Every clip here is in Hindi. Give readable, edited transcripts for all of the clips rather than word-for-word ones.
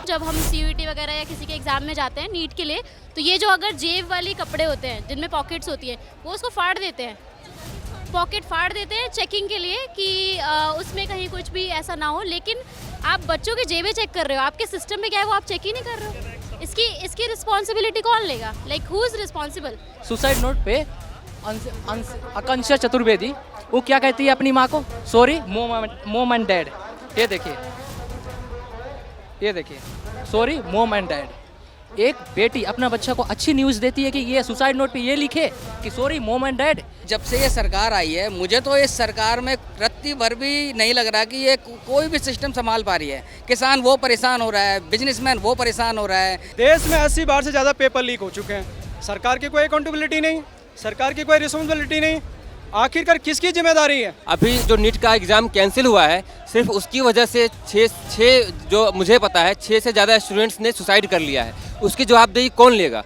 जब हम सीयूईटी वगैरह या किसी के एग्जाम में जाते हैं नीट के लिए, तो ये जो अगर जेब वाली कपड़े होते हैं जिनमें पॉकेट्स होती है, वो उसको फाड़ देते हैं, पॉकेट फाड़ देते हैं चेकिंग के लिए कि उसमें कहीं कुछ भी ऐसा ना हो। लेकिन आप बच्चों की जेबें चेक कर रहे हो, आपके सिस्टम में क्या है वो आप चेक ही नहीं कर रहे हो। इसकी रिस्पॉन्सिबिलिटी कौन लेगा? Like who is responsible? Suicide note पे आकांक्षा चतुर्वेदी वो क्या कहती है अपनी माँ को? सॉरी मोम एंड डैड। ये देखिए, ये देखिए, सॉरी मोम एंड डैड। एक बेटी अपना बच्चा को अच्छी न्यूज़ देती है कि ये सुसाइड नोट पे ये लिखे कि सॉरी मोम एंड डैड। जब से ये सरकार आई है मुझे तो इस सरकार में रत्ती भर भी नहीं लग रहा कि ये कोई भी सिस्टम संभाल पा रही है। किसान वो परेशान हो रहा है, बिजनेसमैन वो परेशान हो रहा है। देश में 80 बार से ज़्यादा पेपर लीक हो चुके हैं। सरकार की कोई अकाउंटेबिलिटी नहीं, सरकार की कोई रिस्पॉन्सिबिलिटी नहीं। आखिरकार किसकी जिम्मेदारी है? अभी जो नीट का एग्ज़ाम कैंसिल हुआ है सिर्फ उसकी वजह से छः जो मुझे पता है 6 से ज़्यादा स्टूडेंट्स ने सुसाइड कर लिया है। उसकी जवाबदेही कौन लेगा?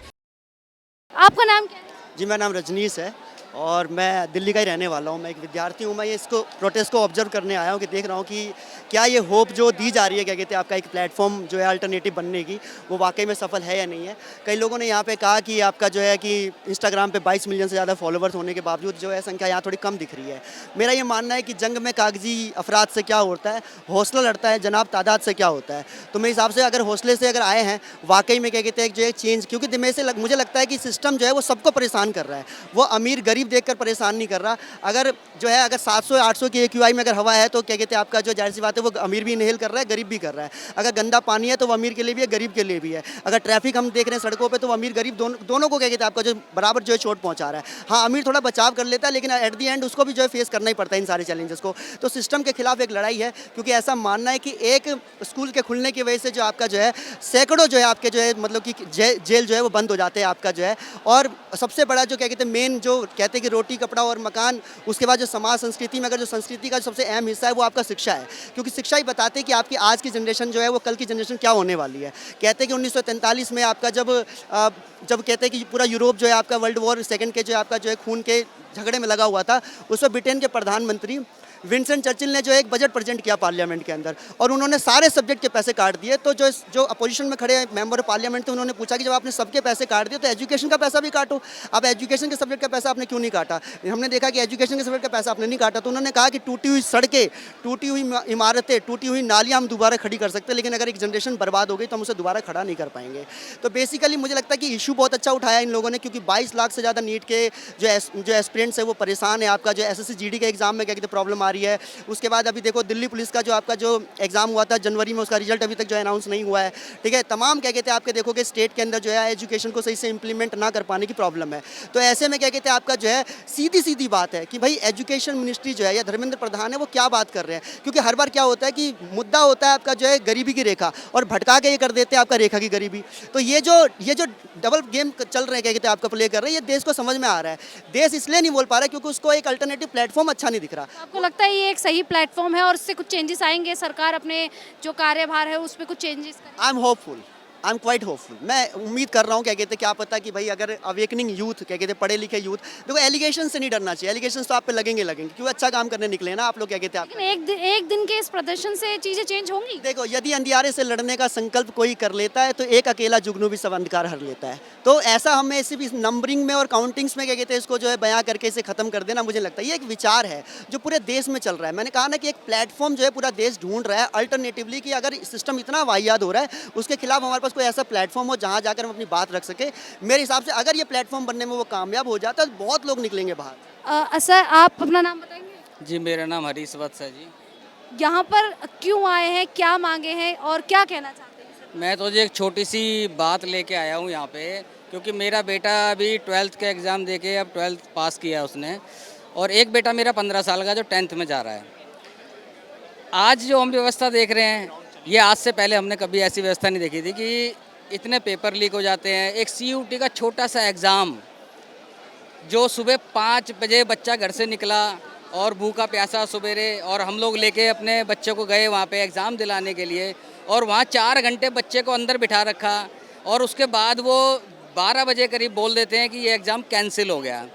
आपका नाम क्या है? जी मेरा नाम रजनीश है और मैं दिल्ली का ही रहने वाला हूँ। मैं एक विद्यार्थी हूँ। मैं ये इसको प्रोटेस्ट को ऑब्जर्व करने आया हूँ कि देख रहा हूँ कि क्या ये होप जो दी जा रही है, क्या कहते हैं, आपका एक प्लेटफॉर्म जो है अल्टरनेटिव बनने की, वो वाकई में सफल है या नहीं है। कई लोगों ने यहाँ पे कहा कि आपका जो है कि इंस्टाग्राम पे 22 मिलियन से ज़्यादा फॉलोवर्स होने के बावजूद जो है संख्या यहाँ थोड़ी कम दिख रही है। मेरा ये मानना है कि जंग में कागजी अफराद से क्या होता है, हौसला लड़ता है जनाब तादाद से क्या होता है। तो मेरे हिसाब से अगर हौसले से अगर आए हैं वाकई में, क्या कहते हैं, जो है चेंज, क्योंकि दिमाग से मुझे लगता है कि सिस्टम जो है वो सबको परेशान कर रहा है। वो अमीर गरीब देख कर परेशान नहीं कर रहा। अगर जो है अगर 700-800 की AQI में अगर हवा है तो क्या कहते हैं आपका जो जाहिर सी बात है वो अमीर भी इनहेल कर रहा है, गरीब भी कर रहा है। अगर गंदा पानी है तो वो अमीर के लिए भी है, गरीब के लिए भी है। अगर ट्रैफिक हम देख रहे हैं सड़कों पे तो वो अमीर गरीब दोनों को क्या कहते हैं आपका जो बराबर जो है चोट पहुंचा रहा है। हाँ, अमीर थोड़ा बचाव कर लेता है लेकिन एट दी एंड उसको भी जो है फेस करना ही पड़ता है इन सारे चैलेंजेस को। तो सिस्टम के खिलाफ एक लड़ाई है, क्योंकि ऐसा मानना है कि एक स्कूल के खुलने की वजह से जो आपका जो है सैकड़ों जो है आपके जो है मतलब कि जेल जो है वो बंद हो जाते हैं आपका जो है। और सबसे बड़ा जो क्या कहते हैं मेन जो कहते हैं कि रोटी कपड़ा और मकान, उसके बाद जो समाज संस्कृति में अगर जो संस्कृति का सबसे अहम हिस्सा है वो आपका शिक्षा है। क्योंकि शिक्षा ही बताते हैं कि आपकी आज की जनरेशन जो है वो कल की जनरेशन क्या होने वाली है। कहते हैं कि 1943 में आपका जब कहते हैं कि पूरा यूरोप जो है आपका वर्ल्ड वॉर सेकंड के जो है आपका जो है खून के झगड़े में लगा हुआ था, उस वक्त ब्रिटेन के प्रधानमंत्री विंस्टन चर्चिल ने जो एक बजट प्रेजेंट किया पार्लियामेंट के अंदर और उन्होंने सारे सब्जेक्ट के पैसे काट दिए। तो जो अपोजिशन में खड़े मेंबर पार्लियामेंट थे उन्होंने पूछा कि जब आपने सबके पैसे काट दिए तो एजुकेशन का पैसा भी काटो। अब एजुकेशन के सब्जेक्ट का पैसा आपने क्यों नहीं काटा? हमने देखा कि एजुकेशन के सब्जेक्ट का पैसा आपने नहीं काटा। तो उन्होंने कहा कि टूटी हुई सड़कें, टूटी हुई इमारतें, टूटी हुई नालियाँ हम दोबारा खड़ी कर सकते हैं, लेकिन अगर एक जनरेशन बर्बाद हो गई तो हम उसे दोबारा खड़ा नहीं कर पाएंगे। तो बेसिकली मुझे लगता है कि इशू बहुत अच्छा उठाया इन लोगों ने, क्योंकि 22 लाख से ज़्यादा नीट के जो एस्पिरेंट्स है वो परेशान है। आपका जो SSC GD के एग्जाम में क्या कहते प्रॉब्लम आ रही है। उसके बाद अभी देखो दिल्ली पुलिस का जो आपका जो एग्जाम हुआ था जनवरी में, उसका रिजल्ट अभी तक जो है अनाउंस नहीं हुआ है। ठीक है, तमाम क्या कहते हैं आपके देखोगे स्टेट के अंदर जो है एजुकेशन को सही से इंप्लीमेंट ना कर पाने की प्रॉब्लम है। तो ऐसे में क्या कहते हैं आपका जो है सीधी बात है कि भाई एजुकेशन मिनिस्ट्री जो है या धर्मेंद्र प्रधान है वो क्या बात कर रहे हैं। क्योंकि हर बार क्या होता है कि मुद्दा होता है आपका जो है गरीबी की रेखा और भटका के ये कर देते हैं आपका रेखा की गरीबी। तो ये जो डबल गेम चल रहे हैं क्या कहते हैं आपका प्ले कर रहे हैं, ये देश को समझ में आ रहा है। देश इसलिए नहीं बोल पा रहा है क्योंकि उसको एक अल्टरनेटिव प्लेटफॉर्म अच्छा नहीं दिख रहा। आपको लगता है ये एक सही प्लेटफॉर्म है और उससे कुछ चेंजेस आएंगे? सरकार अपने जो कार्यभार है उस पर कुछ चेंजेस करेगी? I am hopeful, I am quite hopeful. मैं उम्मीद कर रहा हूँ क्या कहते हैं, क्या पता कि भाई अगर अवेकनिंग यूथ क्या कहते हैं पढ़े लिखे यूथ, देखो एलिगेशन से नहीं डरना चाहिए। एलिगेशन तो आप पे लगेंगे क्योंकि अच्छा काम करने निकले ना आप लोग क्या कहते हैं। लेकिन एक दिन के इस प्रदर्शन से चीजें चेंज होंगी? देखो यदि अंधियारे से लड़ने का संकल्प कोई कर लेता है तो एक अकेला जुगनू भी सब अंधकार हर लेता है। तो ऐसा हमें सिर्फ इस नंबरिंग में और काउंटिंग्स में क्या कहते हैं इसको जो है बयां करके इसे खत्म कर देना, मुझे लगता है ये एक विचार है जो पूरे देश में चल रहा है। मैंने कहा ना कि एक प्लेटफॉर्म जो है पूरा देश ढूंढ रहा है अल्टरनेटिवली, कि अगर सिस्टम इतना वाहियात हो रहा है उसके खिलाफ हमारे पास कोई ऐसा प्लेटफॉर्म हो जहां जाकर हम अपनी बात रख सके। मेरे हिसाब से अगर ये प्लेटफॉर्म बनने में वो कामयाब हो जाता है तो बहुत लोग निकलेंगे बाहर। सर आप अपना नाम बताएंगे? जी मेरा नाम हरीश वत्स है जी। यहाँ पर क्यों आए हैं, क्या मांगे हैं और क्या कहना चाहते हैं? मैं तो जी एक छोटी सी बात लेके आया हूँ यहाँ पे, क्योंकि मेरा बेटा अभी 12th के एग्ज़ाम देके अब 12th पास किया उसने, और एक बेटा मेरा 15 साल का जो 10th में जा रहा है। आज जो हम व्यवस्था देख रहे हैं ये आज से पहले हमने कभी ऐसी व्यवस्था नहीं देखी थी कि इतने पेपर लीक हो जाते हैं। एक CUT का छोटा सा एग्ज़ाम जो सुबह 5 बजे बच्चा घर से निकला और भूखा प्यासा सवेरे, और हम लोग लेके अपने बच्चे को गए वहाँ पे एग्ज़ाम दिलाने के लिए, और वहाँ 4 घंटे बच्चे को अंदर बिठा रखा, और उसके बाद वो 12 बजे करीब बोल देते हैं कि ये एग्ज़ाम कैंसिल हो गया।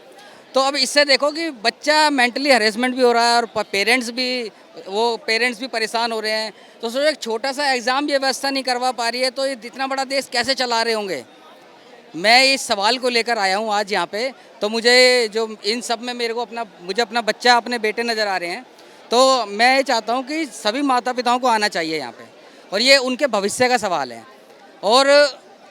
तो अब इससे देखो कि बच्चा मेंटली हरेसमेंट भी हो रहा है और पेरेंट्स भी परेशान हो रहे हैं। तो सोचो एक छोटा सा एग्ज़ाम ये व्यवस्था नहीं करवा पा रही है तो ये इतना बड़ा देश कैसे चला रहे होंगे। मैं इस सवाल को लेकर आया हूँ आज यहाँ पे। तो मुझे जो इन सब में मुझे अपना बच्चा, अपने बेटे नज़र आ रहे हैं। तो मैं ये चाहता हूँ कि सभी माता पिताओं को आना चाहिए यहाँ पे, और ये उनके भविष्य का सवाल है। और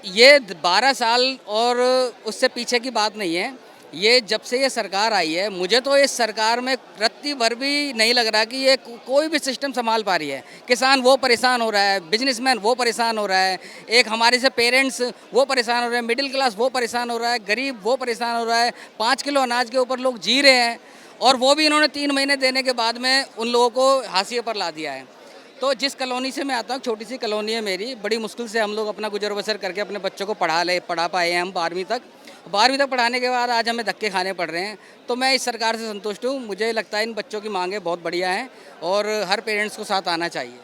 ये 12 साल और उससे पीछे की बात नहीं है। ये जब से ये सरकार आई है, मुझे तो इस सरकार में रत्ती भर भी नहीं लग रहा कि ये कोई भी सिस्टम संभाल पा रही है। किसान वो परेशान हो रहा है, बिजनेसमैन वो परेशान हो रहा है, एक हमारे से पेरेंट्स वो परेशान हो रहे हैं, मिडिल क्लास वो परेशान हो रहा है, गरीब वो परेशान हो रहा है। 5 किलो अनाज के ऊपर लोग जी रहे हैं, और वो भी इन्होंने 3 महीने देने के बाद में उन लोगों को हाशिए पर ला दिया है। तो जिस कॉलोनी से मैं आता हूँ, छोटी सी कॉलोनी है मेरी, बड़ी मुश्किल से हम लोग अपना गुजर बसर करके अपने बच्चों को पढ़ा पाए हैं हम 12वीं तक पढ़ाने के बाद आज हमें धक्के खाने पड़ रहे हैं। तो मैं इस सरकार से संतुष्ट हूँ। मुझे लगता है इन बच्चों की मांगें बहुत बढ़िया हैं और हर पेरेंट्स को साथ आना चाहिए।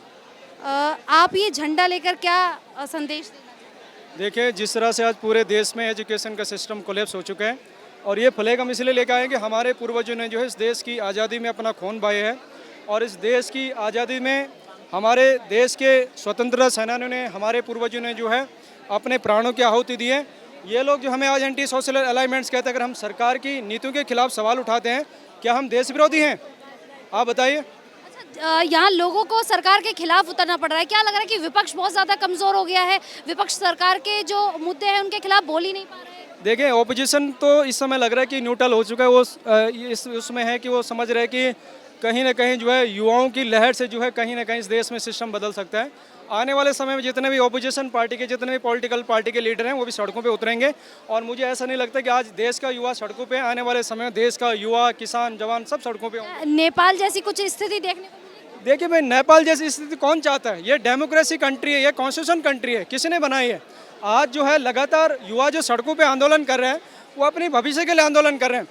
आप ये झंडा लेकर क्या संदेश देना चाहते हैं? देखिए, जिस तरह से आज पूरे देश में एजुकेशन का सिस्टम कोलैप्स हो चुका है, और ये फ्लैग हम इसलिए लेकर आए कि हमारे पूर्वजों ने जो है इस देश की आज़ादी में अपना खून बहाया है, और इस देश की आज़ादी में हमारे देश के स्वतंत्रता सेनानियों ने, हमारे पूर्वजों ने जो है अपने प्राणों की आहुति दी है। ये लोग जो हमें आज एंटी सोशल अलाइनमेंट्स कहते हैं, अगर हम सरकार की नीतियों के खिलाफ सवाल उठाते हैं, क्या हम देश विरोधी हैं? आप बताइए। अच्छा, यहाँ लोगों को सरकार के खिलाफ उतरना पड़ रहा है। क्या लग रहा है कि विपक्ष बहुत ज़्यादा कमज़ोर हो गया है? विपक्ष सरकार के जो मुद्दे हैं उनके खिलाफ बोल ही नहीं पा रहे हैं। देखिए, ओपोजिशन तो इस समय लग रहा है कि न्यूट्रल हो चुका है। वो उसमें है कि वो समझ रहे हैं कि कहीं ना कहीं जो है युवाओं की लहर से जो है कहीं ना कहीं इस देश में सिस्टम बदल सकता है। आने वाले समय में जितने भी ओपोजिशन पार्टी के, जितने भी पॉलिटिकल पार्टी के लीडर हैं, वो भी सड़कों पे उतरेंगे। और मुझे ऐसा नहीं लगता कि आज देश का युवा सड़कों पे, आने वाले समय में देश का युवा, किसान, जवान सब सड़कों पे होंगे। नेपाल जैसी कुछ स्थिति देखने को मिलेगी? देखिए भाई, नेपाल जैसी स्थिति कौन चाहता है? ये डेमोक्रेसी कंट्री है, ये कॉन्स्टिट्यूशन कंट्री है, किसी ने बनाई है। आज जो है लगातार युवा जो सड़कों पे आंदोलन कर रहे हैं, वो अपने भविष्य के लिए आंदोलन कर रहे हैं।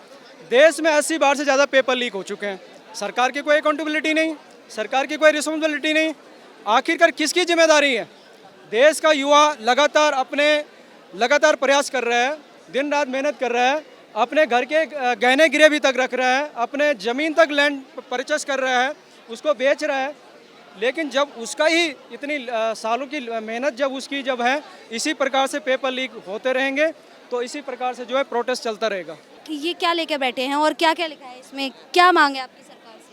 देश में 80 बार से ज़्यादा पेपर लीक हो चुके हैं। सरकार की कोई अकाउंटेबिलिटी नहीं, सरकार की कोई रिस्पॉन्सिबिलिटी नहीं। आखिरकार किसकी जिम्मेदारी है? देश का युवा लगातार प्रयास कर रहा है, दिन रात मेहनत कर रहा है, अपने घर के गहने गिरवी तक रख रहा है, अपने ज़मीन तक लैंड परचेस कर रहा है, उसको बेच रहा है। लेकिन जब उसका ही इतनी सालों की मेहनत जब है, इसी प्रकार से पेपर लीक होते रहेंगे, तो इसी प्रकार से जो है प्रोटेस्ट चलता रहेगा। ये क्या लेकर बैठे हैं और क्या क्या लिखा है इसमें? क्या मांगे आपकी सरकार से?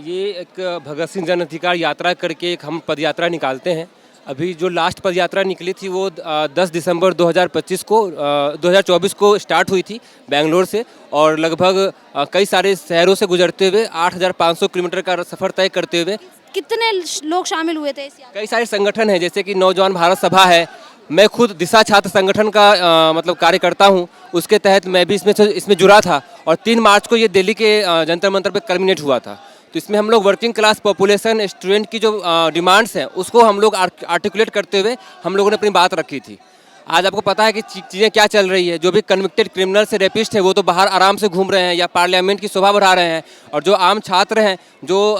ये एक भगत सिंह जन अधिकार यात्रा करके एक हम पदयात्रा निकालते हैं। अभी जो लास्ट पदयात्रा निकली थी वो 10 दिसंबर 2024 को स्टार्ट हुई थी बेंगलोर से, और लगभग कई सारे शहरों से गुजरते हुए 8500 किलोमीटर का सफ़र तय करते हुए। कितने लोग शामिल हुए थे इस यात्रा? कई सारे संगठन हैं, जैसे कि नौजवान भारत सभा है। मैं खुद दिशा छात्र संगठन का मतलब कार्यकर्ता हूं, उसके तहत मैं भी इसमें जुड़ा था। और 3 मार्च को ये दिल्ली के जंतर मंतर पे कल्मिनेट हुआ था। तो इसमें हम लोग वर्किंग क्लास पॉपुलेशन, स्टूडेंट की जो डिमांड्स हैं उसको हम लोग आर्टिकुलेट करते हुए हम लोगों ने अपनी बात रखी थी। आज आपको पता है कि चीज़ें क्या चल रही है। जो भी कन्विक्टेड क्रिमिनल से रेपिस्ट है वो तो बाहर आराम से घूम रहे हैं या पार्लियामेंट की शोभा बढ़ा रहे हैं, और जो आम छात्र हैं जो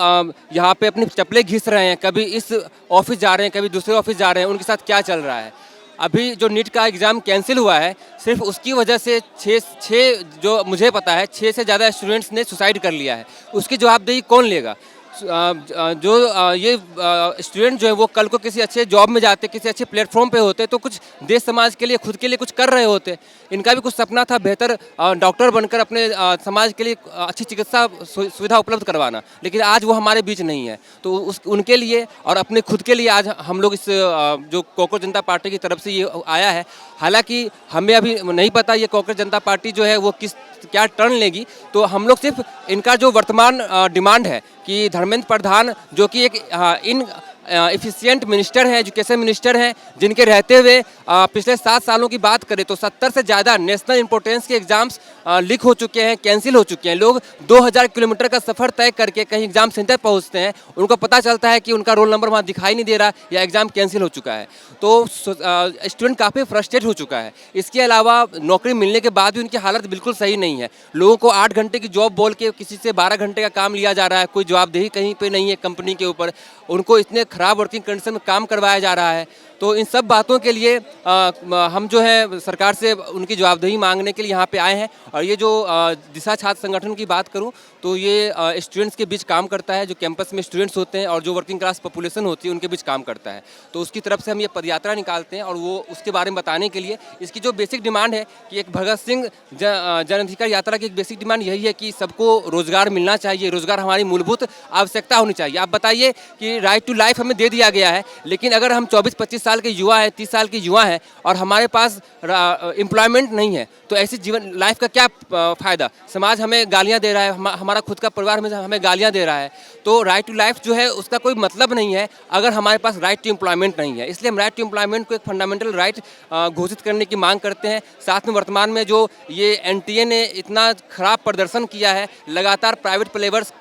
यहाँ पे अपनी चप्पलें घिस रहे हैं, कभी इस ऑफिस जा रहे हैं, कभी दूसरे ऑफिस जा रहे हैं, उनके साथ क्या चल रहा है। अभी जो नीट का एग्ज़ाम कैंसिल हुआ है, सिर्फ उसकी वजह से 6 जो मुझे पता है 6 से ज़्यादा स्टूडेंट्स ने सुसाइड कर लिया है। उसकी जवाबदेही कौन लेगा? जो ये स्टूडेंट जो है वो कल को किसी अच्छे जॉब में जाते, किसी अच्छे प्लेटफॉर्म पे होते, तो कुछ देश समाज के लिए, खुद के लिए कुछ कर रहे होते। इनका भी कुछ सपना था बेहतर डॉक्टर बनकर अपने समाज के लिए अच्छी चिकित्सा सुविधा उपलब्ध करवाना, लेकिन आज वो हमारे बीच नहीं है। तो उनके लिए और अपने खुद के लिए आज हम लोग इस जो कॉकरोच जनता पार्टी की तरफ से ये आया है। हालांकि हमें अभी नहीं पता ये कॉकरोच जनता पार्टी जो है वो क्या टर्न लेगी। तो हम लोग सिर्फ इनका जो वर्तमान डिमांड है कि धर्मेंद्र प्रधान, जो कि एक एफिशिएंट मिनिस्टर हैं, एजुकेशन मिनिस्टर हैं, जिनके रहते हुए पिछले 7 सालों की बात करें तो 70 से ज़्यादा नेशनल इंपॉर्टेंस के एग्ज़ाम्स लीक हो चुके हैं, कैंसिल हो चुके हैं। लोग 2000 किलोमीटर का सफ़र तय करके कहीं एग्ज़ाम सेंटर पहुंचते हैं, उनको पता चलता है कि उनका रोल नंबर वहाँ दिखाई नहीं दे रहा या एग्ज़ाम कैंसिल हो चुका है। तो स्टूडेंट काफ़ी फ्रस्ट्रेट हो चुका है। इसके अलावा नौकरी मिलने के बाद भी उनकी हालत बिल्कुल सही नहीं है। लोगों को 8 घंटे की जॉब बोल के किसी से 12 घंटे का काम लिया जा रहा है, कोई जवाबदेही कहीं पर नहीं है कंपनी के ऊपर। उनको इतने ख़राब वर्किंग कंडीशन में काम करवाया जा रहा है। तो इन सब बातों के लिए हम जो है सरकार से उनकी जवाबदेही मांगने के लिए यहाँ पे आए हैं। और ये जो दिशा छात्र संगठन की बात करूँ तो ये स्टूडेंट्स के बीच काम करता है, जो कैंपस में स्टूडेंट्स होते हैं और जो वर्किंग क्लास पॉपुलेशन होती है उनके बीच काम करता है। तो उसकी तरफ से हम ये पदयात्रा निकालते हैं और वो उसके बारे में बताने के लिए इसकी जो बेसिक डिमांड है कि एक भगत सिंह जन अधिकार यात्रा की एक बेसिक डिमांड यही है कि सबको रोजगार मिलना चाहिए, रोजगार हमारी मूलभूत आवश्यकता होनी चाहिए। आप बताइए कि राइट टू लाइफ हमें दे दिया गया है, लेकिन अगर हम 24-25 साल के युवा हैं, 30 साल के युवा हैं और हमारे पास एम्प्लॉयमेंट नहीं है तो ऐसी जीवन लाइफ का क्या फ़ायदा। समाज हमें गालियाँ दे रहा है, हमारा खुद का परिवार हमें गालियाँ दे रहा है। तो राइट टू लाइफ जो है उसका कोई मतलब नहीं है अगर हमारे पास राइट टू एम्प्लॉयमेंट नहीं है। इसलिए हम राइट टू एम्प्लॉयमेंट को एक फंडामेंटल राइट घोषित करने की मांग करते हैं। साथ में वर्तमान में जो ये एनटीए ने इतना खराब प्रदर्शन किया है, लगातार प्राइवेट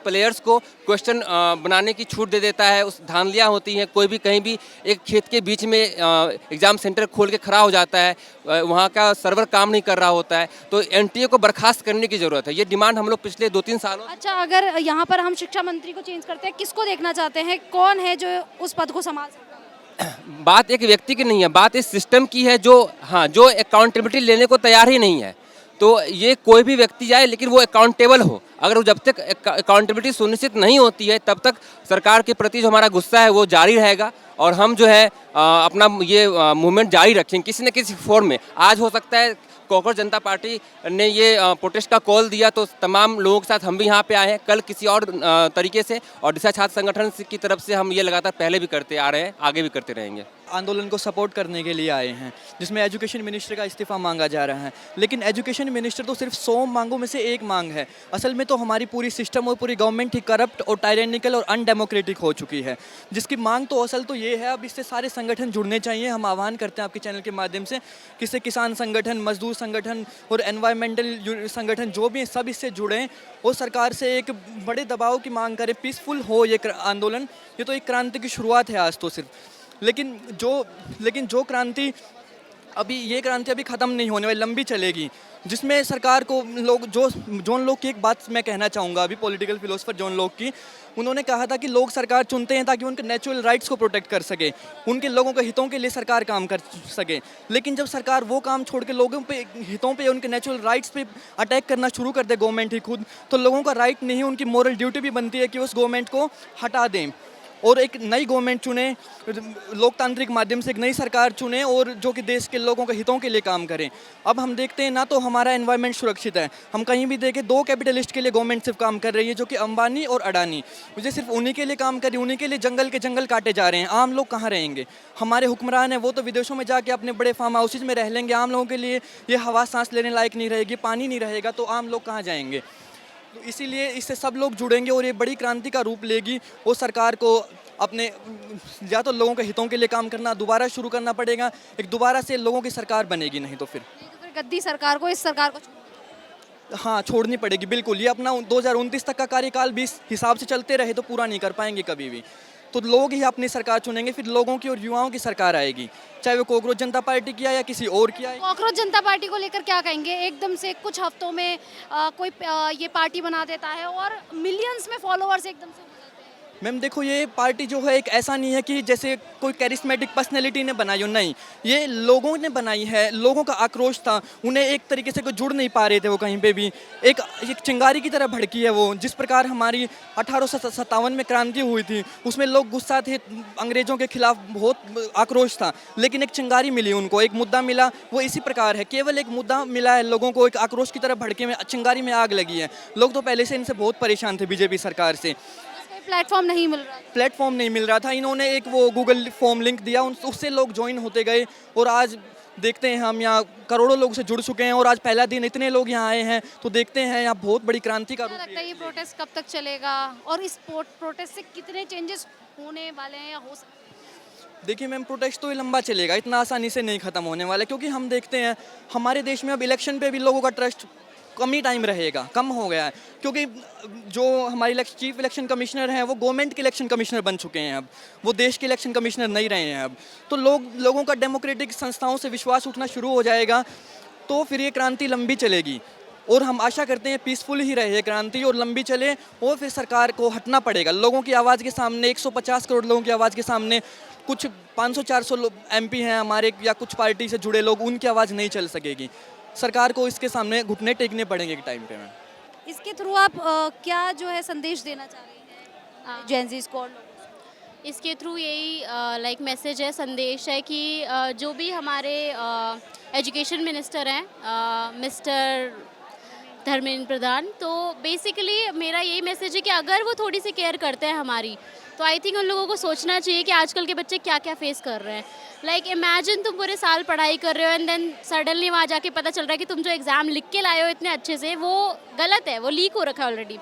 प्लेयर्स को क्वेश्चन बनाने की छूट दे देता है, उस धांधलियाँ होती हैं, कोई भी कहीं भी एक खेत के बीच में एग्ज़ाम सेंटर खोल के खड़ा हो जाता है, वहाँ का सर्वर काम नहीं कर रहा होता है। तो एनटीए को बर्खास्त करने की ज़रूरत है। ये डिमांड हम लोग पिछले 2-3 सालों। अच्छा, अगर यहाँ पर हम शिक्षा मंत्री को चेंज करते हैं, किसको देखना चाहते हैं, कौन है जो उस पद को संभाल सकता है? बात एक व्यक्ति की नहीं है, बात इस सिस्टम की है जो अकाउंटेबिलिटी लेने को तैयार ही नहीं है। तो ये कोई भी व्यक्ति जाए लेकिन वो अकाउंटेबल हो। अगर वो जब तक अकाउंटेबिलिटी सुनिश्चित नहीं होती है तब तक सरकार के प्रति जो हमारा गुस्सा है वो जारी रहेगा और हम जो है अपना ये मूवमेंट जारी रखेंगे किसी न किसी फॉर्म में। आज हो सकता है कॉकरोच जनता पार्टी ने ये प्रोटेस्ट का कॉल दिया तो तमाम लोगों के साथ हम भी यहाँ पे आए हैं, कल किसी और तरीके से। और दिशा छात्र संगठन की तरफ से हम ये लगातार पहले भी करते आ रहे हैं, आगे भी करते रहेंगे। आंदोलन को सपोर्ट करने के लिए आए हैं जिसमें एजुकेशन मिनिस्टर का इस्तीफा मांगा जा रहा है, लेकिन एजुकेशन मिनिस्टर तो सिर्फ 100 मांगों में से एक मांग है। असल में तो हमारी पूरी सिस्टम और पूरी गवर्नमेंट ही करप्ट और टायरेनिकल और अनडेमोक्रेटिक हो चुकी है, जिसकी मांग तो असल तो ये है। अब इससे सारे संगठन जुड़ने चाहिए। हम आह्वान करते हैं आपके चैनल के माध्यम से किसी किसान संगठन, मजदूर संगठन और एनवायरमेंटल संगठन जो भी हैं सब इससे जुड़ें और सरकार से एक बड़े दबाव की मांग करें। पीसफुल हो ये आंदोलन, ये तो एक क्रांति की शुरुआत है आज तो सिर्फ, लेकिन जो क्रांति ये क्रांति अभी ख़त्म नहीं होने वाली, लंबी चलेगी, जिसमें सरकार को लोग जॉन लॉक की एक बात मैं कहना चाहूँगा अभी, पॉलिटिकल फिलोसफर जॉन लॉक की। उन्होंने कहा था कि लोग सरकार चुनते हैं ताकि उनके नेचुरल राइट्स को प्रोटेक्ट कर सके, उनके लोगों के हितों के लिए सरकार काम कर सके। लेकिन जब सरकार वो काम छोड़ के लोगों पे हितों पे, उनके नेचुरल राइट्स पे अटैक करना शुरू कर दे गवर्नमेंट ही खुद, तो लोगों का राइट नहीं, उनकी मॉरल ड्यूटी भी बनती है कि उस गवर्नमेंट को हटा दें और एक नई गवर्नमेंट चुने, लोकतांत्रिक माध्यम से एक नई सरकार चुने और जो कि देश के लोगों के हितों के लिए काम करें। अब हम देखते हैं ना तो हमारा एनवायरनमेंट सुरक्षित है, हम कहीं भी देखें 2 कैपिटलिस्ट के लिए गवर्नमेंट सिर्फ काम कर रही है, जो कि अंबानी और अडानी। मुझे सिर्फ उन्हीं के लिए काम कर रही है, उन्हीं के लिए जंगल के जंगल काटे जा रहे हैं। आम लोग कहाँ रहेंगे? हमारे हुक्मरान हैं वो तो विदेशों में जाके अपने बड़े फार्म हाउसेज में रह लेंगे। आम लोगों के लिए ये हवा सांस लेने लायक नहीं रहेगी, पानी नहीं रहेगा, तो आम लोग कहाँ जाएंगे? तो इसीलिए इससे सब लोग जुड़ेंगे और ये बड़ी क्रांति का रूप लेगी और सरकार को अपने या तो लोगों के हितों के लिए काम करना दोबारा शुरू करना पड़ेगा, एक दोबारा से लोगों की सरकार बनेगी, नहीं तो फिर गद्दी सरकार को, इस सरकार को हाँ छोड़नी पड़ेगी। बिल्कुल, ये अपना 2029 तक का कार्यकाल भी इस हिसाब से चलते रहे तो पूरा नहीं कर पाएंगे कभी भी। तो लोग ही अपनी सरकार चुनेंगे, फिर लोगों की और युवाओं की सरकार आएगी, चाहे वो कॉकरोच जनता पार्टी की या किसी और की आए। कॉकरोच जनता पार्टी को लेकर क्या कहेंगे? एकदम से कुछ हफ्तों में कोई ये पार्टी बना देता है और मिलियंस में फॉलोअर्स एकदम से। मैम देखो, ये पार्टी जो है एक ऐसा नहीं है कि जैसे कोई कैरिस्मेटिक पर्सनैलिटी ने बनाई हो, नहीं, ये लोगों ने बनाई है। लोगों का आक्रोश था, उन्हें एक तरीके से कोई जुड़ नहीं पा रहे थे वो कहीं पे भी, एक चिंगारी की तरह भड़की है वो। जिस प्रकार हमारी 1857 में क्रांति हुई थी उसमें लोग गुस्सा थे, अंग्रेज़ों के खिलाफ बहुत आक्रोश था, लेकिन एक चिंगारी मिली उनको, एक मुद्दा मिला। वो इसी प्रकार है, केवल एक मुद्दा मिला है लोगों को, एक आक्रोश की तरह भड़के में, चिंगारी में आग लगी है। लोग तो पहले से इनसे बहुत परेशान थे बीजेपी सरकार से। प्लेटफॉर्म नहीं मिल रहा था। इन्होंने एक वो गूगल फॉर्म लिंक दिया, उससे लोग ज्वाइन होते गए और आज देखते हैं हम यहाँ करोड़ों लोग से जुड़ चुके हैं और आज पहला दिन इतने लोग यहाँ आए हैं, तो देखते हैं यहाँ बहुत बड़ी क्रांति का रूप लगता है। ये प्रोटेस्ट कब तक चलेगा और इस प्रोटेस्ट से कितने चेंजेस होने वाले हैं या हो सकते? देखिए मैम, प्रोटेस्ट तो ये लंबा चलेगा, इतना आसानी से नहीं ख़त्म होने वाला, क्योंकि हम देखते हैं हमारे देश में अब इलेक्शन पे भी लोगों का ट्रस्ट कम ही टाइम रहेगा, कम हो गया है, क्योंकि जो हमारी चीफ इलेक्शन कमिश्नर हैं वो गवर्नमेंट के इलेक्शन कमिश्नर बन चुके हैं, अब वो देश के इलेक्शन कमिश्नर नहीं रहे हैं अब। तो लोगों का डेमोक्रेटिक संस्थाओं से विश्वास उठना शुरू हो जाएगा, तो फिर ये क्रांति लंबी चलेगी और हम आशा करते हैं पीसफुल ही रहे क्रांति और लंबी चले। और फिर सरकार को हटना पड़ेगा लोगों की आवाज़ के सामने, 150 करोड़ लोगों की आवाज़ के सामने। कुछ 500-400 MP हैं हमारे या कुछ पार्टी से जुड़े लोग, उनकी आवाज़ नहीं चल सकेगी। सरकार को इसके सामने घुटने टेकने पड़ेंगे एक टाइम पे। मैं इसके थ्रू आप क्या जो है संदेश देना चाह रही हैं जेन ज़ीज़ को? इसके थ्रू यही लाइक मैसेज है, संदेश है कि जो भी हमारे एजुकेशन मिनिस्टर हैं मिस्टर धर्मेंद्र प्रधान, तो बेसिकली मेरा यही मैसेज है कि अगर वो थोड़ी सी केयर करते हैं हमारी, तो आई थिंक उन लोगों को सोचना चाहिए कि आजकल के बच्चे क्या क्या फेस कर रहे हैं। लाइक इमेजिन तुम पूरे साल पढ़ाई कर रहे हो एंड देन सडनली वहाँ जाके पता चल रहा है कि तुम जो एग्ज़ाम लिख के लाए हो इतने अच्छे से, वो गलत है, वो लीक हो रखा है ऑलरेडी।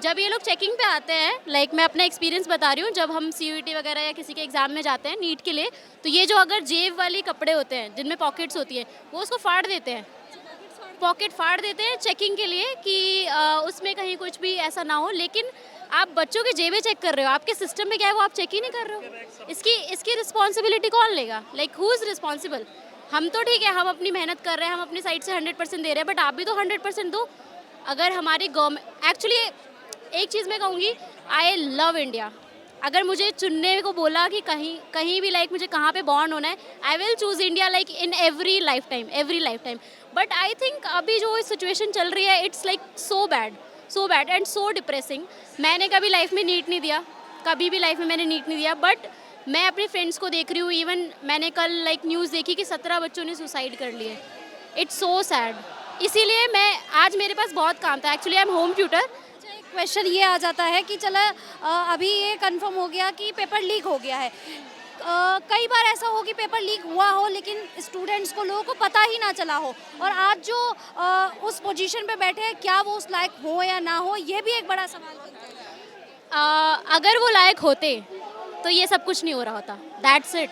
जब ये लोग चेकिंग पे आते हैं, लाइक मैं अपना एक्सपीरियंस बता रही हूँ, जब हम CUET वगैरह या किसी के एग्ज़ाम में जाते हैं नीट के लिए, तो ये जो अगर जेब वाली कपड़े होते हैं जिनमें पॉकेट्स होती हैं, वो उसको फाड़ देते हैं, पॉकेट फाड़ देते हैं चेकिंग के लिए कि उसमें कहीं कुछ भी ऐसा ना हो। लेकिन आप बच्चों की जेबें चेक कर रहे हो, आपके सिस्टम में क्या है वो आप चेक ही नहीं कर रहे हो। इसकी रिस्पॉन्सिबिलिटी कौन लेगा? Like who is responsible? हम तो ठीक है, हम अपनी मेहनत कर रहे हैं, हम अपनी साइड से 100% दे रहे हैं, बट आप भी तो 100% दो। अगर हमारी गवर्नमेंट, एक्चुअली एक चीज़ मैं कहूँगी, आई लव इंडिया। अगर मुझे चुनने को बोला कि कहीं भी लाइक मुझे कहाँ पे बॉर्न होना है, I will choose India like in every life time. But I think अभी जो सिचुएशन चल रही है, it's like so bad and so depressing. मैंने कभी लाइफ में नीट नहीं दिया, कभी भी लाइफ में मैंने नीट नहीं दिया, बट मैं अपने फ्रेंड्स को देख रही हूँ। इवन मैंने कल लाइक न्यूज़ देखी कि 17 बच्चों ने सुसाइड कर लिए। It's so sad. इसीलिए मैं आज मेरे पास बहुत काम था, actually I am home tutor. Question ये आ जाता है कि चला अभी ये कंफर्म हो गया कि पेपर लीक हो गया है। कई बार ऐसा हो कि पेपर लीक हुआ हो लेकिन स्टूडेंट्स को, लोगों को पता ही ना चला हो, और आज जो उस पोजीशन पे बैठे हैं, क्या वो उस लायक हो या ना हो, ये भी एक बड़ा सवाल बनता है। अगर वो लायक होते तो ये सब कुछ नहीं हो रहा होता। That's it.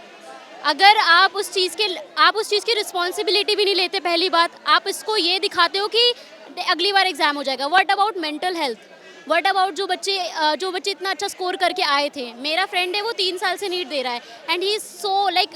अगर आप उस चीज़ की रिस्पॉन्सिबिलिटी भी नहीं लेते, पहली बात आप इसको ये दिखाते हो कि अगली बार एग्जाम हो जाएगा। What about mental health? What about जो बच्चे इतना अच्छा स्कोर करके आए थे? मेरा फ्रेंड है, वो 3 साल से नीट दे रहा है and he is so like,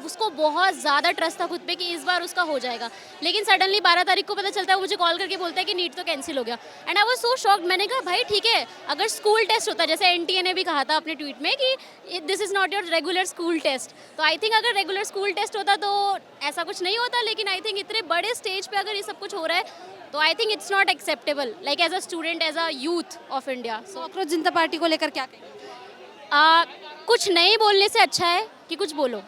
उसको बहुत ज़्यादा ट्रस्ट था खुद पे कि इस बार उसका हो जाएगा, लेकिन सडनली 12 तारीख को पता चलता है, वो मुझे कॉल करके बोलता है कि नीट तो कैंसिल हो गया। And I was so shocked. मैंने कहा भाई ठीक है, अगर स्कूल टेस्ट होता, जैसे NTA ने भी कहा था अपने ट्वीट में कि this is not your regular school test, तो आई थिंक अगर रेगुलर स्कूल टेस्ट होता तो ऐसा कुछ नहीं होता। लेकिन आई थिंक इतने बड़े स्टेज पे अगर ये सब कुछ हो रहा है, तो I think it's not acceptable, like as a student, as a youth of India. So Congress Janata Party को लेकर क्या कहेंगे? कुछ नहीं बोलने से अच्छा है कि कुछ बोलो।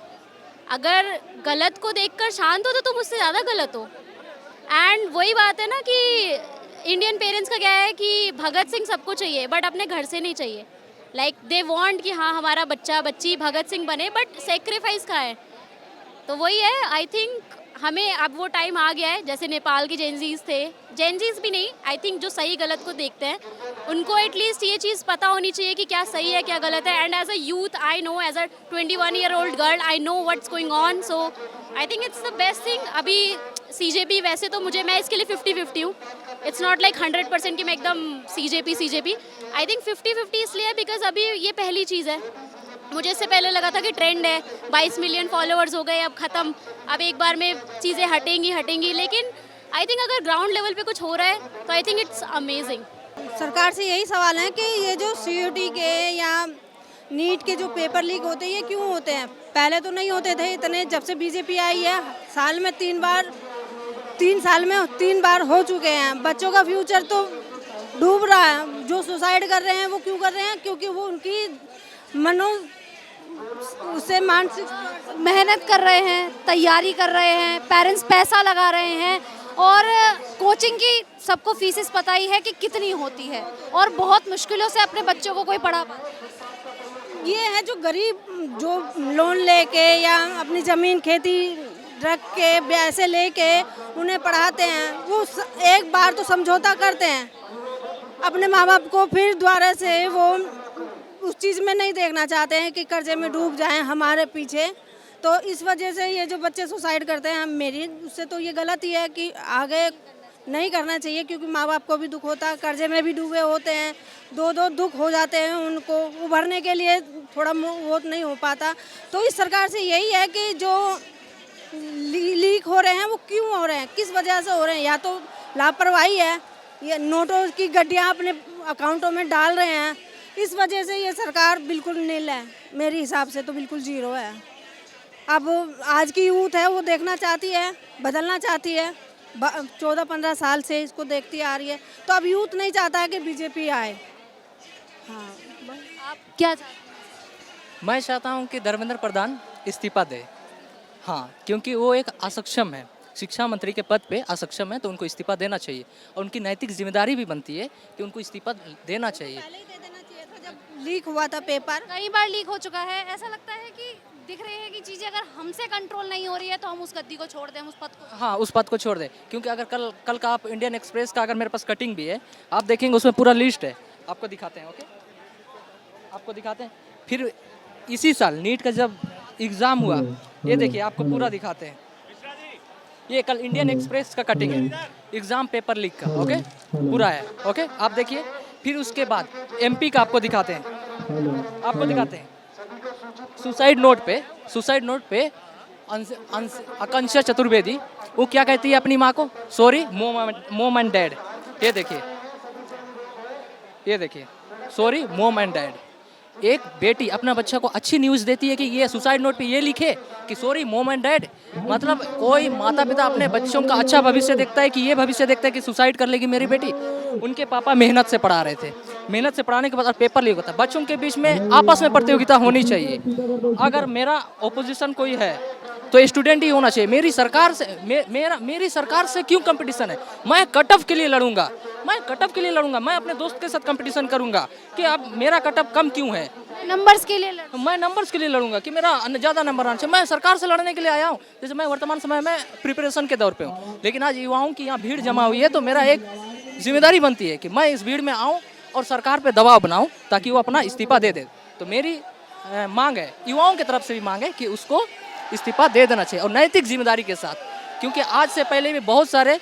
अगर गलत को देखकर शांत हो तो तुम उससे ज़्यादा गलत हो। एंड वही बात है ना कि इंडियन पेरेंट्स का क्या है कि भगत सिंह सबको चाहिए, बट अपने घर से नहीं चाहिए। लाइक दे वांट कि हाँ हमारा बच्चा बच्ची भगत सिंह बने, बट सेक्रीफाइस का है। तो वही है, आई थिंक हमें अब वो टाइम आ गया है, जैसे नेपाल के जेनजीज थे, जेनजीज भी नहीं, आई थिंक जो सही गलत को देखते हैं, उनको एटलीस्ट ये चीज़ पता होनी चाहिए कि क्या सही है क्या गलत है। And as a youth I know, as a 21-year-old girl I know what's going on. So I think it's the best thing. अभी CJP, वैसे तो मैं इसके लिए 50-50 हूँ। इट्स नॉट लाइक 100% कि मैं एकदम CJP। आई थिंक 50-50 इसलिए बिकॉज अभी ये पहली चीज़ है। मुझे इससे पहले लगा था कि ट्रेंड है, 22 मिलियन फॉलोअर्स हो गए, अब ख़त्म, अब एक बार में चीज़ें हटेंगी। लेकिन आई थिंक अगर ग्राउंड लेवल पे कुछ हो रहा है तो आई थिंक इट्स अमेजिंग। सरकार से यही सवाल है कि ये जो CUET के या नीट के जो पेपर लीक होते हैं, ये क्यों होते हैं? पहले तो नहीं होते थे इतने, जब से BJP आई है साल में 3 बार हो चुके हैं। बच्चों का फ्यूचर तो डूब रहा है। जो सुसाइड कर रहे हैं वो क्यों कर रहे हैं? क्योंकि वो उनकी उससे मानसिक मेहनत कर रहे हैं, तैयारी कर रहे हैं, पेरेंट्स पैसा लगा रहे हैं, और कोचिंग की सबको फीसेस पता ही है कि कितनी होती है, और बहुत मुश्किलों से अपने बच्चों को कोई पढ़ा पाता है। ये है जो गरीब, जो लोन लेके या अपनी ज़मीन खेती रख के पैसे लेके उन्हें पढ़ाते हैं, वो एक बार तो समझौता करते हैं अपने माँ बाप को, फिर दोबारा से वो उस चीज़ में नहीं देखना चाहते हैं कि कर्जे में डूब जाएं हमारे पीछे। तो इस वजह से ये जो बच्चे सुसाइड करते हैं, मेरी उससे तो ये गलत ही है कि आगे नहीं करना चाहिए, क्योंकि माँ बाप को भी दुख होता है, कर्जे में भी डूबे होते हैं, दो दुख हो जाते हैं, उनको उभरने के लिए थोड़ा वो नहीं हो पाता। तो इस सरकार से यही है कि जो लीक हो रहे हैं वो क्यों हो रहे हैं, किस वजह से हो रहे हैं? या तो लापरवाही है, ये नोटों की गड्डियाँ अपने अकाउंटों में डाल रहे हैं, इस वजह से ये सरकार बिल्कुल नील है, मेरे हिसाब से तो बिल्कुल जीरो है। अब आज की यूथ है वो देखना चाहती है, बदलना चाहती है, 14-15 साल से इसको देखती आ रही है, तो अब यूथ नहीं चाहता है कि बीजेपी आए। हाँ, आप क्या चाहते हैं? मैं चाहता हूँ कि धर्मेंद्र प्रधान इस्तीफा दे। हाँ, क्योंकि वो एक असक्षम है, शिक्षा मंत्री के पद पे असक्षम है, तो उनको इस्तीफा देना चाहिए और उनकी नैतिक जिम्मेदारी भी बनती है कि उनको इस्तीफा देना चाहिए। पहले ही दे देना चाहिए था जब लीक हुआ था पेपर। कई बार लीक हो चुका है, ऐसा लगता है कि दिख रही है कि चीज़ें अगर हमसे कंट्रोल नहीं हो रही है तो हम उस गद्दी को छोड़ दें, उस पद को। हाँ, उस पद को छोड़ दे, क्योंकि अगर कल का आप इंडियन एक्सप्रेस का अगर मेरे पास कटिंग भी है, आप देखेंगे उसमें पूरा लिस्ट है, आपको दिखाते हैं। ओके, आपको दिखाते हैं। फिर इसी साल नीट का जब एग्ज़ाम हुआ, ये देखिए आपको पूरा दिखाते हैं। ये कल इंडियन एक्सप्रेस का कटिंग है, एग्ज़ाम पेपर लीक का। ओके, पूरा है। ओके, आप देखिए। फिर उसके बाद एमपी का आपको दिखाते हैं, आपको दिखाते हैं। सुसाइड नोट पे आकांक्षा चतुर्वेदी वो क्या कहती है अपनी माँ को? सॉरी मोम एंड डैड। ये देखिए, सॉरी मोम एंड डैड। एक बेटी अपना बच्चा को अच्छी न्यूज़ देती है कि ये सुसाइड नोट पे ये लिखे कि सॉरी मोम एंड डैड। मतलब कोई माता पिता अपने बच्चों का अच्छा भविष्य देखता है कि ये भविष्य देखता है कि सुसाइड कर लेगी मेरी बेटी। उनके पापा मेहनत से पढ़ा रहे थे, मेहनत से पढ़ाने के बाद पेपर लीक होता है। बच्चों के बीच में आपस में प्रतियोगिता होनी चाहिए। अगर मेरा ओपोजिशन कोई है तो स्टूडेंट ही होना चाहिए। मेरी सरकार से क्यों कंपटीशन है? मैं कट ऑफ के लिए लड़ूंगा, मैं अपने दोस्त के साथ कंपटीशन करूंगा कि अब मेरा कट ऑफ कम क्यों है। नंबर्स के लिए मैं नंबर्स के लिए लड़ूंगा कि मेरा ज़्यादा नंबर आना चाहिए। मैं सरकार से लड़ने के लिए आया हूँ। जैसे मैं वर्तमान समय में प्रिपरेशन के दौर पे हूँ, लेकिन आज युवाओं की यहाँ भीड़ जमा हुई है, तो मेरा एक जिम्मेदारी बनती है कि मैं इस भीड़ में आऊँ और सरकार पे दबाव बनाऊँ ताकि वो अपना इस्तीफा दे दे। तो मेरी मांग है, युवाओं की तरफ से भी मांग है कि उसको इस्तीफा दे देना चाहिए और नैतिक जिम्मेदारी के साथ, क्योंकि आज से पहले भी बहुत सारे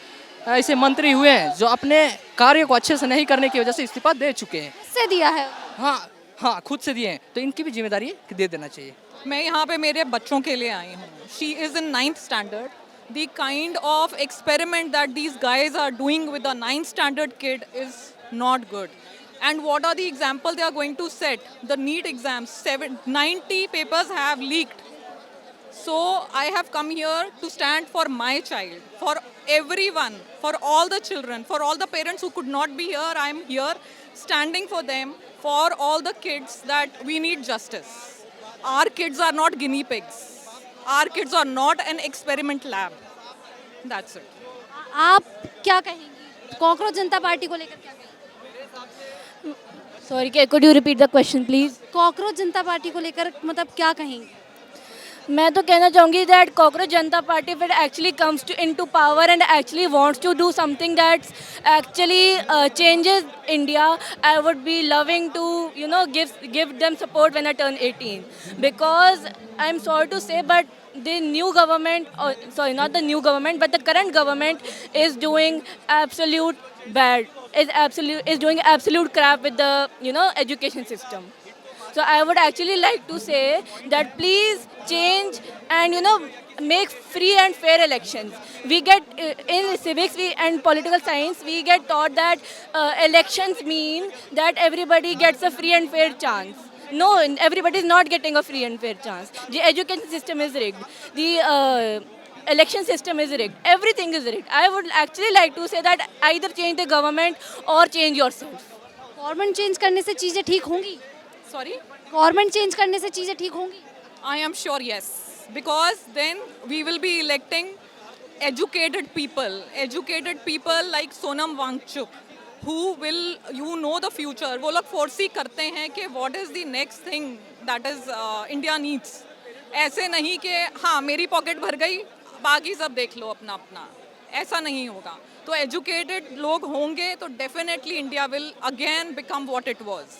ऐसे मंत्री हुए हैं जो अपने कार्य को अच्छे से नहीं करने की वजह से इस्तीफा दे चुके हैं। से दिया है? हाँ, खुद से दिए हैं, तो इनकी भी जिम्मेदारी है कि दे देना चाहिए। मैं यहाँ पे मेरे बच्चों के लिए आई हूँ। She is in 9th standard. The kind of experiment that these guys are doing with a 9th standard kid is not good. And what are the examples they are going to set? The NEET exams, 90 papers have leaked. So I have come here to stand for my child, for everyone, for all the children, for all the parents who could not be here. I am here standing for them, for all the kids, that we need justice. Our kids are not guinea pigs. Our kids are not an experiment lab. That's it. आप क्या कहेंगी कॉकरोच जनता पार्टी को लेकर? क्या कहेंगी? Sorry, could you repeat the question please? Cockroach जनता पार्टी को लेकर मतलब क्या कहेंगी? मैं तो कहना चाहूँगी that cockroach Janata party if it actually comes into power and actually wants to do something that actually changes India, I would be loving to give them support when I turn 18, because I'm sorry to say but the new government, not the new government but the current government is doing absolute bad, is doing absolute crap with the education system. So I would actually like to say that please change and make free and fair elections. We get in civics and political science we get taught that elections mean that everybody gets a free and fair chance. No, everybody is not getting a free and fair chance. The education system is rigged. The election system is rigged. Everything is rigged. I would actually like to say that either change the government or change yourself. Government change करने से चीज़ें ठीक होंगी? Sorry? गवर्नमेंट चेंज करने से चीज़ें ठीक होंगी? I am sure yes. Because then we will be electing educated people like Sonam Wangchuk, who will, the future. वो लोग foresee करते हैं कि what is the next thing that is India needs. ऐसे नहीं कि हाँ मेरी पॉकेट भर गई बाकी सब देख लो अपना अपना, ऐसा नहीं होगा। तो एजुकेटेड लोग होंगे तो definitely India will again become what it was.